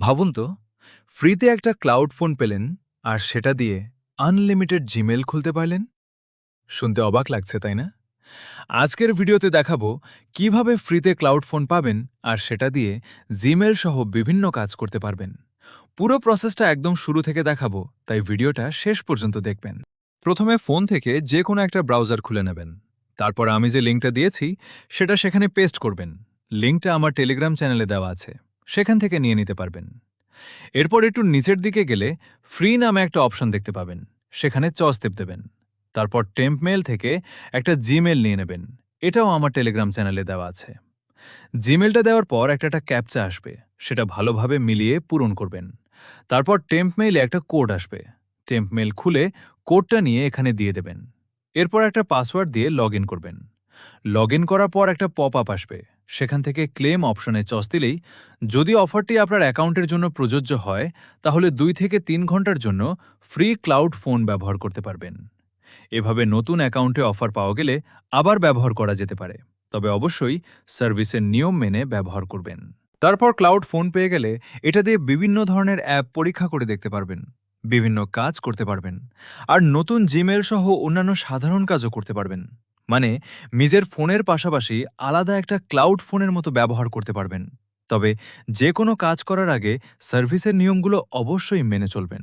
ভাবুন তো, ফ্রিতে একটা ক্লাউড ফোন পেলেন আর সেটা দিয়ে আনলিমিটেড জিমেল খুলতে পারলেন। শুনতে অবাক লাগছে, তাই না? আজকের ভিডিওতে দেখাবো কিভাবে ফ্রিতে ক্লাউড ফোন পাবেন আর সেটা দিয়ে জিমেল সহ বিভিন্ন কাজ করতে পারবেন। পুরো প্রসেসটা একদম শুরু থেকে দেখাবো, তাই ভিডিওটা শেষ পর্যন্ত দেখবেন। প্রথমে ফোন থেকে যে কোনো একটা ব্রাউজার খুলে নেবেন। তারপর আমি যে লিঙ্কটা দিয়েছি সেটা সেখানে পেস্ট করবেন। লিঙ্কটা আমার টেলিগ্রাম চ্যানেলে দেওয়া আছে, সেখান থেকে নিয়ে নিতে পারবেন। এরপর একটু নিচের দিকে গেলে ফ্রি নামে একটা অপশন দেখতে পাবেন, সেখানে স্টেপ দেবেন। তারপর টেম্প মেল থেকে একটা জিমেল নিয়ে নেবেন, এটাও আমার টেলিগ্রাম চ্যানেলে দেওয়া আছে। জিমেলটা দেওয়ার পর একটা ক্যাপচা আসবে, সেটা ভালোভাবে মিলিয়ে পূরণ করবেন। তারপর টেম্প মেইলে একটা কোড আসবে, টেম্প মেইল খুলে কোডটা নিয়ে এখানে দিয়ে দেবেন। এরপর একটা পাসওয়ার্ড দিয়ে লগ ইন করবেন। লগ ইন করার পর একটা পপ আপ আসবে, সেখান থেকে ক্লেম অপশনে দিলেই, যদি অফারটি আপনার অ্যাকাউন্টের জন্য প্রযোজ্য হয়, তাহলে 2 থেকে 3 ঘন্টার জন্য ফ্রি ক্লাউড ফোন ব্যবহার করতে পারবেন। এভাবে নতুন অ্যাকাউন্টে অফার পাওয়া গেলে আবার ব্যবহার করা যেতে পারে, তবে অবশ্যই সার্ভিসের নিয়ম মেনে ব্যবহার করবেন। তারপর ক্লাউড ফোন পেয়ে গেলে এটা দিয়ে বিভিন্ন ধরনের অ্যাপ পরীক্ষা করে দেখতে পারবেন, বিভিন্ন কাজ করতে পারবেন, আর নতুন জিমেল সহ অন্যান্য সাধারণ কাজও করতে পারবেন। মানে নিজের ফোনের পাশাপাশি আলাদা একটা ক্লাউড ফোনের মতো ব্যবহার করতে পারবেন। তবে যে কোনো কাজ করার আগে সার্ভিসের নিয়মগুলো অবশ্যই মেনে চলবেন।